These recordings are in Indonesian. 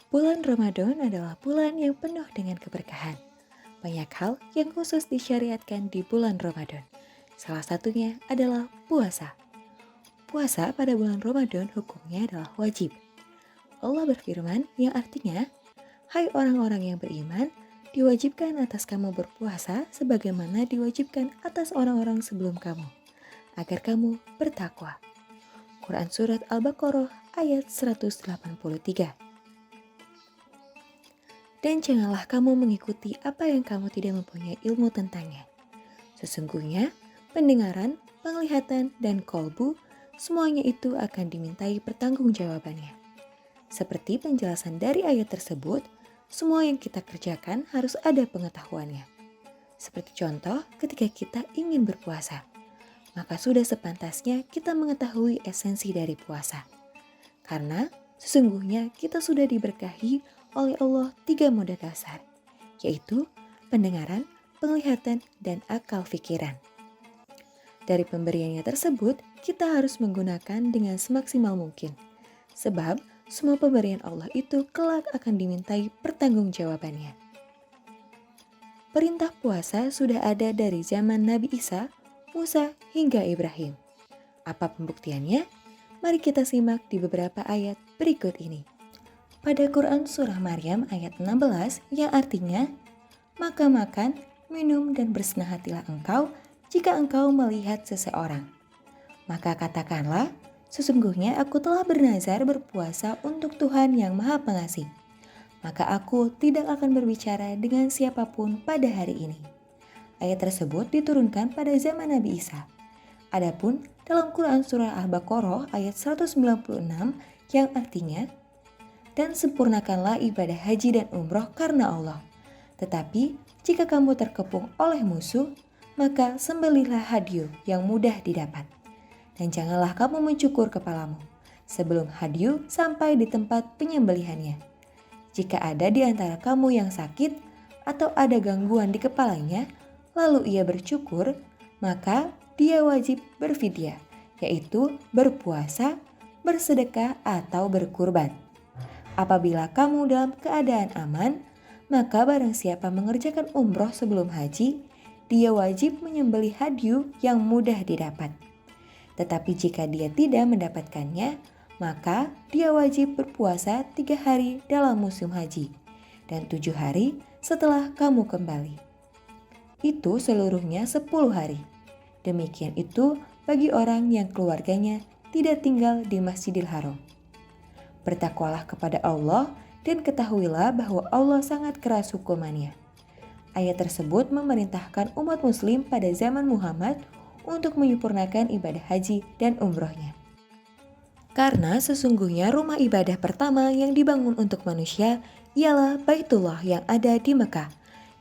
Bulan Ramadan adalah bulan yang penuh dengan keberkahan. Banyak hal yang khusus disyariatkan di bulan Ramadan. Salah satunya adalah puasa. Puasa pada bulan Ramadan hukumnya adalah wajib. Allah berfirman yang artinya, "Hai orang-orang yang beriman, diwajibkan atas kamu berpuasa sebagaimana diwajibkan atas orang-orang sebelum kamu, agar kamu bertakwa." Quran Surat Al-Baqarah ayat 183. Dan janganlah kamu mengikuti apa yang kamu tidak mempunyai ilmu tentangnya. Sesungguhnya, pendengaran, penglihatan, dan kolbu, semuanya itu akan dimintai pertanggungjawabannya. Seperti penjelasan dari ayat tersebut, semua yang kita kerjakan harus ada pengetahuannya. Seperti contoh, ketika kita ingin berpuasa, maka sudah sepantasnya kita mengetahui esensi dari puasa. Karena sesungguhnya kita sudah diberkahi oleh Allah 3 moda dasar, yaitu pendengaran, penglihatan, dan akal pikiran. Dari pemberiannya tersebut, kita harus menggunakan dengan semaksimal mungkin. Sebab semua pemberian Allah itu kelak akan dimintai pertanggungjawabannya. Perintah puasa sudah ada dari zaman Nabi Isa, Musa, hingga Ibrahim. Apa pembuktiannya? Mari kita simak di beberapa ayat berikut ini. Pada Quran Surah Maryam ayat 16 yang artinya, "Maka makan, minum, dan bersenang hatilah engkau jika engkau melihat seseorang. Maka katakanlah, sesungguhnya aku telah bernazar berpuasa untuk Tuhan yang Maha Pengasih. Maka aku tidak akan berbicara dengan siapapun pada hari ini." Ayat tersebut diturunkan pada zaman Nabi Isa. Adapun dalam Quran Surah Al-Baqarah ayat 196 yang artinya, "Dan sempurnakanlah ibadah haji dan umroh karena Allah. Tetapi jika kamu terkepung oleh musuh, maka sembelihlah hadyu yang mudah didapat. Dan janganlah kamu mencukur kepalamu sebelum hadyu sampai di tempat penyembelihannya. Jika ada di antara kamu yang sakit atau ada gangguan di kepalanya, lalu ia bercukur, maka dia wajib berfidyah, yaitu berpuasa, bersedekah, atau berkurban. Apabila kamu dalam keadaan aman, maka barang siapa mengerjakan umroh sebelum haji, dia wajib menyembelih hadyu yang mudah didapat. Tetapi jika dia tidak mendapatkannya, maka dia wajib berpuasa 3 hari dalam musim haji dan 7 hari setelah kamu kembali. Itu seluruhnya 10 hari. Demikian itu bagi orang yang keluarganya tidak tinggal di Masjidil Haram. Bertakwalah kepada Allah dan ketahuilah bahwa Allah sangat keras hukumannya. Ayat tersebut memerintahkan umat muslim pada zaman Muhammad untuk menyempurnakan ibadah haji dan umrohnya. Karena sesungguhnya rumah ibadah pertama yang dibangun untuk manusia ialah Baitullah yang ada di Mekah,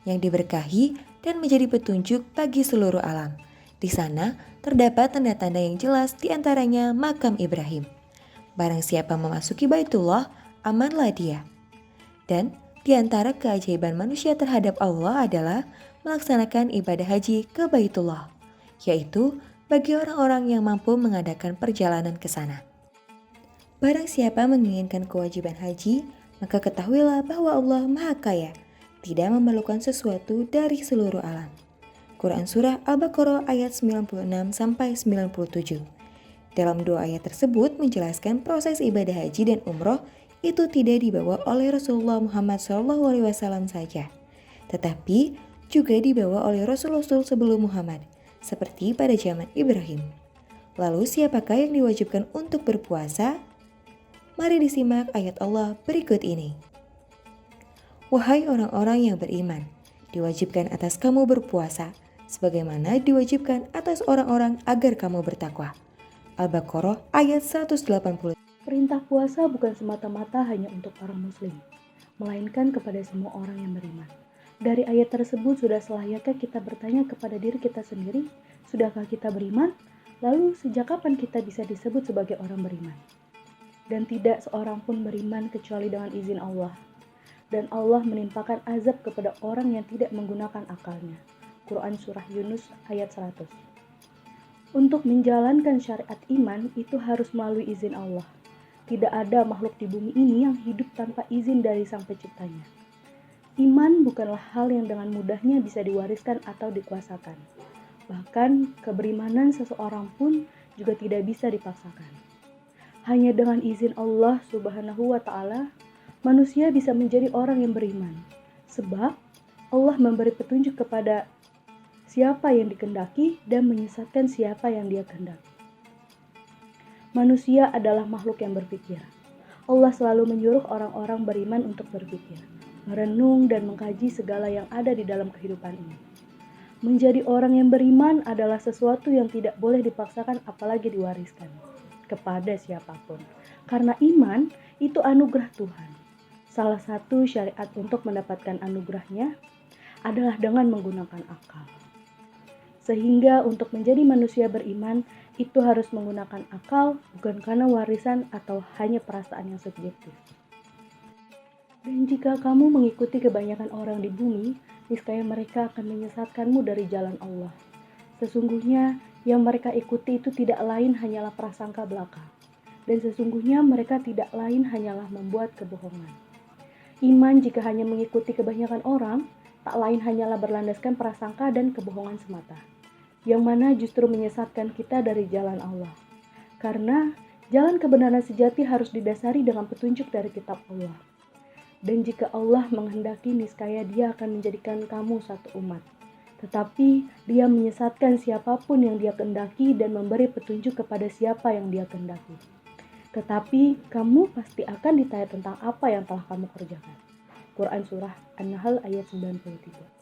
yang diberkahi dan menjadi petunjuk bagi seluruh alam. Di sana terdapat tanda-tanda yang jelas, di antaranya makam Ibrahim. Barang siapa memasuki Baitullah, amanlah dia. Dan di antara keajaiban manusia terhadap Allah adalah melaksanakan ibadah haji ke Baitullah, yaitu bagi orang-orang yang mampu mengadakan perjalanan ke sana. Barang siapa menginginkan kewajiban haji, maka ketahuilah bahwa Allah Maha Kaya, tidak memerlukan sesuatu dari seluruh alam. Quran Surah Al-Baqarah ayat 96-97. Dalam dua ayat tersebut menjelaskan proses ibadah haji dan umroh itu tidak dibawa oleh Rasulullah Muhammad SAW saja, tetapi juga dibawa oleh Rasul-Rasul sebelum Muhammad, seperti pada zaman Ibrahim. Lalu siapakah yang diwajibkan untuk berpuasa? Mari disimak ayat Allah berikut ini. "Wahai orang-orang yang beriman, diwajibkan atas kamu berpuasa, sebagaimana diwajibkan atas orang-orang agar kamu bertakwa." Al-Baqarah ayat 180. Perintah puasa bukan semata-mata hanya untuk orang muslim, melainkan kepada semua orang yang beriman. Dari ayat tersebut sudah selayaknya kita bertanya kepada diri kita sendiri, sudahkah kita beriman? Lalu sejak kapan kita bisa disebut sebagai orang beriman? Dan tidak seorang pun beriman kecuali dengan izin Allah. Dan Allah menimpakan azab kepada orang yang tidak menggunakan akalnya. Quran Surah Yunus ayat 100. Untuk menjalankan syariat iman itu harus melalui izin Allah. tidak ada makhluk di bumi ini yang hidup tanpa izin dari Sang Penciptanya. Iman bukanlah hal yang dengan mudahnya bisa diwariskan atau dikuasakan. Bahkan keberimanan seseorang pun juga tidak bisa dipaksakan. Hanya dengan izin Allah Subhanahu wa Ta'ala, manusia bisa menjadi orang yang beriman. Sebab Allah memberi petunjuk kepada siapa yang dikehendaki dan menyesatkan siapa yang Dia kehendaki. Manusia adalah makhluk yang berpikir. Allah selalu menyuruh orang-orang beriman untuk berpikir, merenung dan mengkaji segala yang ada di dalam kehidupan ini. Menjadi orang yang beriman adalah sesuatu yang tidak boleh dipaksakan apalagi diwariskan kepada siapapun. Karena iman itu anugerah Tuhan. Salah satu syariat untuk mendapatkan anugerahnya adalah dengan menggunakan akal. Sehingga untuk menjadi manusia beriman itu harus menggunakan akal, bukan karena warisan atau hanya perasaan yang subjektif. Dan jika kamu mengikuti kebanyakan orang di bumi, niscaya mereka akan menyesatkanmu dari jalan Allah. Sesungguhnya yang mereka ikuti itu tidak lain hanyalah prasangka belaka. Dan sesungguhnya mereka tidak lain hanyalah membuat kebohongan. Iman jika hanya mengikuti kebanyakan orang, tak lain hanyalah berlandaskan prasangka dan kebohongan semata. Yang mana justru menyesatkan kita dari jalan Allah. Karena jalan kebenaran sejati harus didasari dengan petunjuk dari kitab Allah. Dan jika Allah menghendaki, niscaya Dia akan menjadikan kamu satu umat. Tetapi Dia menyesatkan siapapun yang Dia kehendaki dan memberi petunjuk kepada siapa yang Dia kehendaki. Tetapi kamu pasti akan ditanya tentang apa yang telah kamu kerjakan. Quran Surah An-Nahl ayat 93.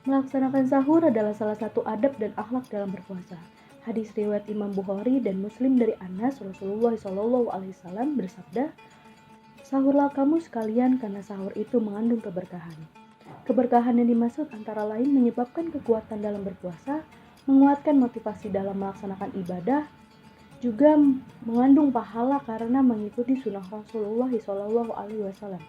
Melaksanakan sahur adalah salah satu adab dan akhlak dalam berpuasa. Hadis riwayat Imam Bukhari dan Muslim dari Anas, Rasulullah SAW bersabda, "Sahurlah kamu sekalian karena sahur itu mengandung keberkahan." Keberkahan yang dimaksud antara lain menyebabkan kekuatan dalam berpuasa, menguatkan motivasi dalam melaksanakan ibadah, juga mengandung pahala karena mengikuti sunnah Rasulullah SAW.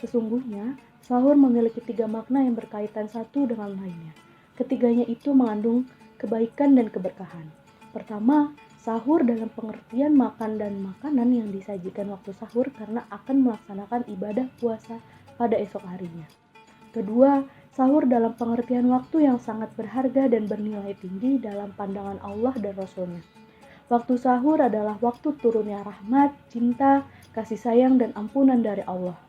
Sesungguhnya, sahur memiliki 3 makna yang berkaitan satu dengan lainnya. Ketiganya itu mengandung kebaikan dan keberkahan. Pertama, sahur dalam pengertian makan dan makanan yang disajikan waktu sahur karena akan melaksanakan ibadah puasa pada esok harinya. Kedua, sahur dalam pengertian waktu yang sangat berharga dan bernilai tinggi dalam pandangan Allah dan Rasul-Nya. Waktu sahur adalah waktu turunnya rahmat, cinta, kasih sayang, dan ampunan dari Allah.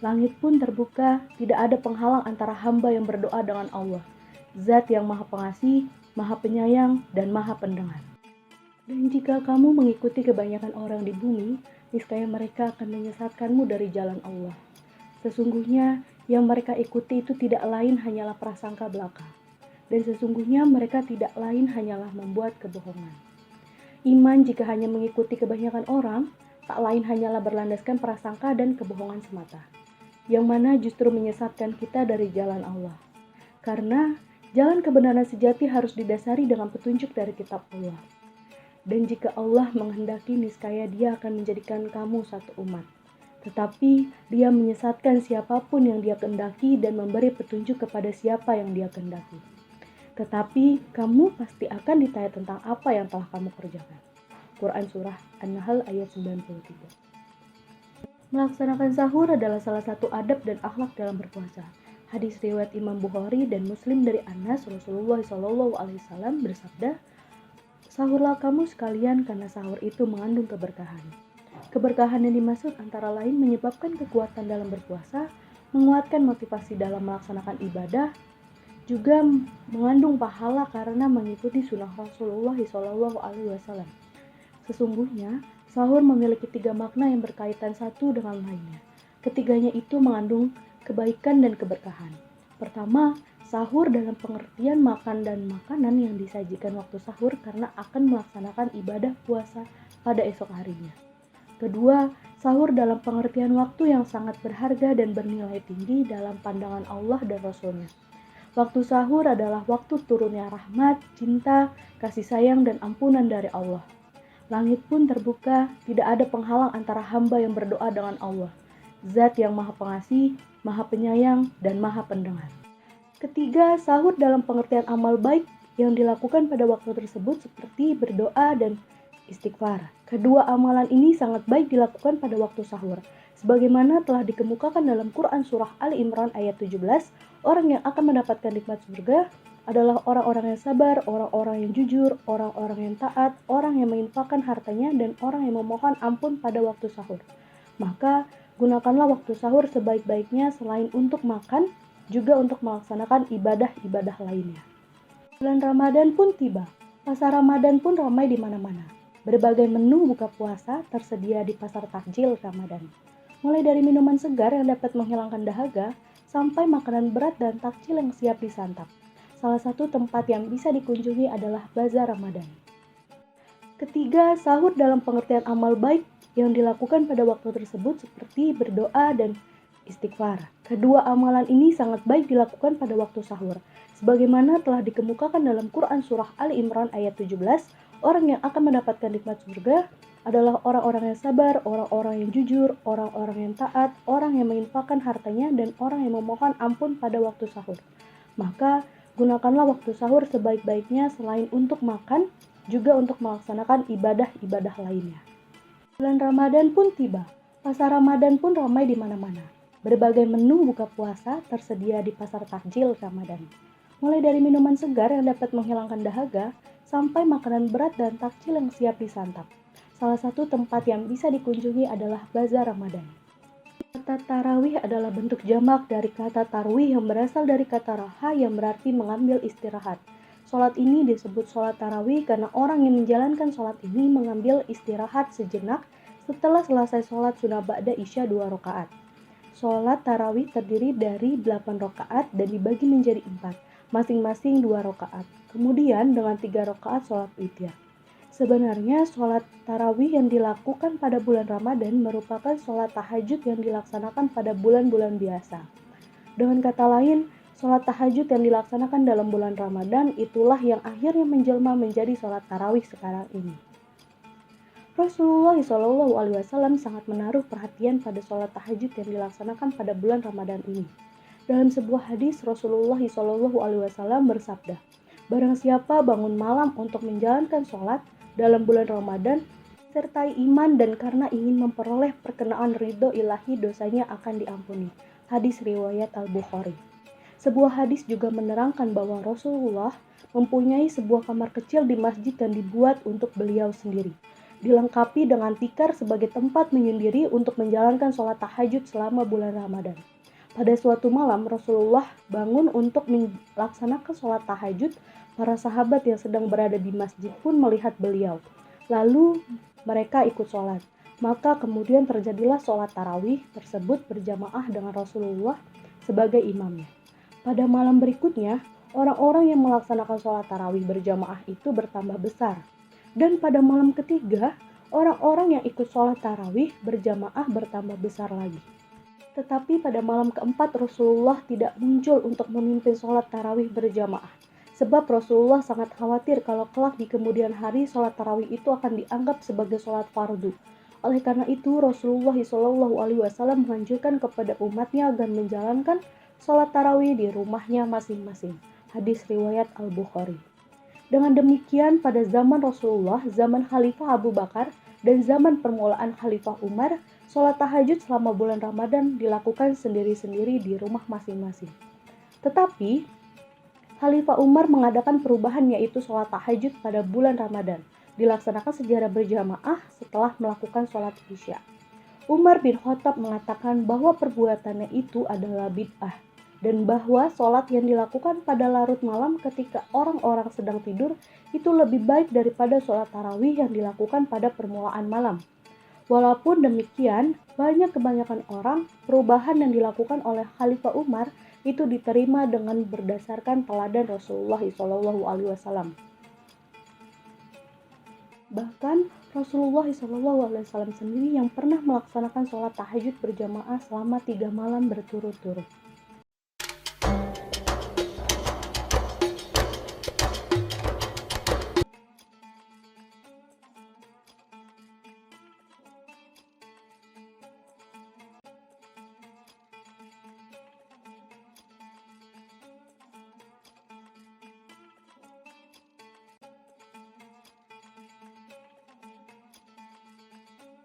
Langit pun terbuka, tidak ada penghalang antara hamba yang berdoa dengan Allah, Zat yang Maha Pengasih, Maha Penyayang, dan Maha Pendengar. Dan jika kamu mengikuti kebanyakan orang di bumi, niscaya mereka akan menyesatkanmu dari jalan Allah. Sesungguhnya yang mereka ikuti itu tidak lain hanyalah prasangka belaka. Dan sesungguhnya mereka tidak lain hanyalah membuat kebohongan. Iman jika hanya mengikuti kebanyakan orang, tak lain hanyalah berlandaskan prasangka dan kebohongan semata. Yang mana justru menyesatkan kita dari jalan Allah. Karena jalan kebenaran sejati harus didasari dengan petunjuk dari kitab Allah. Dan jika Allah menghendaki, niscaya Dia akan menjadikan kamu satu umat. Tetapi Dia menyesatkan siapapun yang Dia kehendaki dan memberi petunjuk kepada siapa yang Dia kehendaki. Tetapi kamu pasti akan ditanya tentang apa yang telah kamu kerjakan. Quran Surah An-Nahl ayat 93. Melaksanakan sahur adalah salah satu adab dan akhlak dalam berpuasa. Hadis riwayat Imam Bukhari dan Muslim dari Anas, Rasulullah SAW bersabda, "Sahurlah kamu sekalian karena sahur itu mengandung keberkahan." Keberkahan yang dimaksud antara lain menyebabkan kekuatan dalam berpuasa, menguatkan motivasi dalam melaksanakan ibadah, juga mengandung pahala karena mengikuti sunnah Rasulullah SAW. Sesungguhnya, sahur memiliki 3 makna yang berkaitan satu dengan lainnya. Ketiganya itu mengandung kebaikan dan keberkahan. Pertama, sahur dalam pengertian makan dan makanan yang disajikan waktu sahur karena akan melaksanakan ibadah puasa pada esok harinya. Kedua, sahur dalam pengertian waktu yang sangat berharga dan bernilai tinggi dalam pandangan Allah dan Rasul-Nya. Waktu sahur adalah waktu turunnya rahmat, cinta, kasih sayang, dan ampunan dari Allah. Langit pun terbuka, tidak ada penghalang antara hamba yang berdoa dengan Allah, Zat yang Maha Pengasih, Maha Penyayang, dan Maha Pendengar. Ketiga, sahur dalam pengertian amal baik yang dilakukan pada waktu tersebut seperti berdoa dan istighfar. Kedua amalan ini sangat baik dilakukan pada waktu sahur. Sebagaimana telah dikemukakan dalam Quran Surah Ali Imran ayat 17, orang yang akan mendapatkan nikmat surga adalah orang-orang yang sabar, orang-orang yang jujur, orang-orang yang taat, orang yang menginfakkan hartanya, dan orang yang memohon ampun pada waktu sahur. Maka, gunakanlah waktu sahur sebaik-baiknya selain untuk makan, juga untuk melaksanakan ibadah-ibadah lainnya. Bulan Ramadan pun tiba. Pasar Ramadan pun ramai di mana-mana. Berbagai menu buka puasa tersedia di pasar takjil Ramadan. Mulai dari minuman segar yang dapat menghilangkan dahaga, sampai makanan berat dan takjil yang siap disantap. Salah satu tempat yang bisa dikunjungi adalah Bazar Ramadan. Ketiga, sahur dalam pengertian amal baik yang dilakukan pada waktu tersebut seperti berdoa dan istighfar. Kedua amalan ini sangat baik dilakukan pada waktu sahur. Sebagaimana telah dikemukakan dalam Quran Surah Ali Imran ayat 17, orang yang akan mendapatkan nikmat surga adalah orang-orang yang sabar, orang-orang yang jujur, orang-orang yang taat, orang yang menginfakkan hartanya, dan orang yang memohon ampun pada waktu sahur. Maka, gunakanlah waktu sahur sebaik-baiknya selain untuk makan, juga untuk melaksanakan ibadah-ibadah lainnya. Bulan Ramadan pun tiba. Pasar Ramadan pun ramai di mana-mana. Berbagai menu buka puasa tersedia di pasar takjil Ramadan. Mulai dari minuman segar yang dapat menghilangkan dahaga, sampai makanan berat dan takjil yang siap disantap. Salah satu tempat yang bisa dikunjungi adalah Bazar Ramadan. Kata tarawih adalah bentuk jamak dari kata tarwih yang berasal dari kata raha yang berarti mengambil istirahat. Sholat ini disebut sholat tarawih karena orang yang menjalankan sholat ini mengambil istirahat sejenak setelah selesai sholat sunnah ba'da isya 2 rakaat. Sholat tarawih terdiri dari 8 rakaat dan dibagi menjadi 4, masing-masing 2 rakaat. Kemudian dengan 3 rakaat sholat witir. Sebenarnya sholat tarawih yang dilakukan pada bulan Ramadan merupakan sholat tahajud yang dilaksanakan pada bulan-bulan biasa. Dengan kata lain, sholat tahajud yang dilaksanakan dalam bulan Ramadan itulah yang akhirnya menjelma menjadi sholat tarawih sekarang ini. Rasulullah SAW sangat menaruh perhatian pada sholat tahajud yang dilaksanakan pada bulan Ramadan ini. Dalam sebuah hadis, Rasulullah SAW bersabda, "Barang siapa bangun malam untuk menjalankan sholat dalam bulan Ramadan, sertai iman dan karena ingin memperoleh perkenaan ridho ilahi, dosanya akan diampuni." Hadis riwayat Al-Bukhari. Sebuah hadis juga menerangkan bahwa Rasulullah mempunyai sebuah kamar kecil di masjid yang dibuat untuk beliau sendiri, dilengkapi dengan tikar sebagai tempat menyendiri untuk menjalankan sholat tahajud selama bulan Ramadan. Pada suatu malam, Rasulullah bangun untuk melaksanakan sholat tahajud. Para sahabat yang sedang berada di masjid pun melihat beliau. Lalu mereka ikut sholat. Maka kemudian terjadilah sholat tarawih tersebut berjamaah dengan Rasulullah sebagai imamnya. Pada malam berikutnya, orang-orang yang melaksanakan sholat tarawih berjamaah itu bertambah besar. Dan pada malam ketiga, orang-orang yang ikut sholat tarawih berjamaah bertambah besar lagi. Tetapi pada malam keempat Rasulullah tidak muncul untuk memimpin sholat tarawih berjamaah. Sebab Rasulullah sangat khawatir kalau kelak di kemudian hari sholat tarawih itu akan dianggap sebagai sholat fardu. Oleh karena itu Rasulullah SAW menganjurkan kepada umatnya agar menjalankan sholat tarawih di rumahnya masing-masing. Hadis riwayat Al-Bukhari. Dengan demikian pada zaman Rasulullah, zaman Khalifah Abu Bakar, dan zaman permulaan Khalifah Umar, sholat tahajud selama bulan Ramadan dilakukan sendiri-sendiri di rumah masing-masing. Tetapi Khalifah Umar mengadakan perubahan yaitu sholat tahajud pada bulan Ramadan, dilaksanakan secara berjamaah setelah melakukan sholat isya. Umar bin Khattab mengatakan bahwa perbuatannya itu adalah bid'ah, dan bahwa sholat yang dilakukan pada larut malam ketika orang-orang sedang tidur itu lebih baik daripada sholat tarawih yang dilakukan pada permulaan malam. Walaupun demikian, kebanyakan orang, perubahan yang dilakukan oleh Khalifah Umar itu diterima dengan berdasarkan teladan Rasulullah SAW. Bahkan Rasulullah SAW sendiri yang pernah melaksanakan sholat tahajud berjamaah selama 3 malam berturut-turut.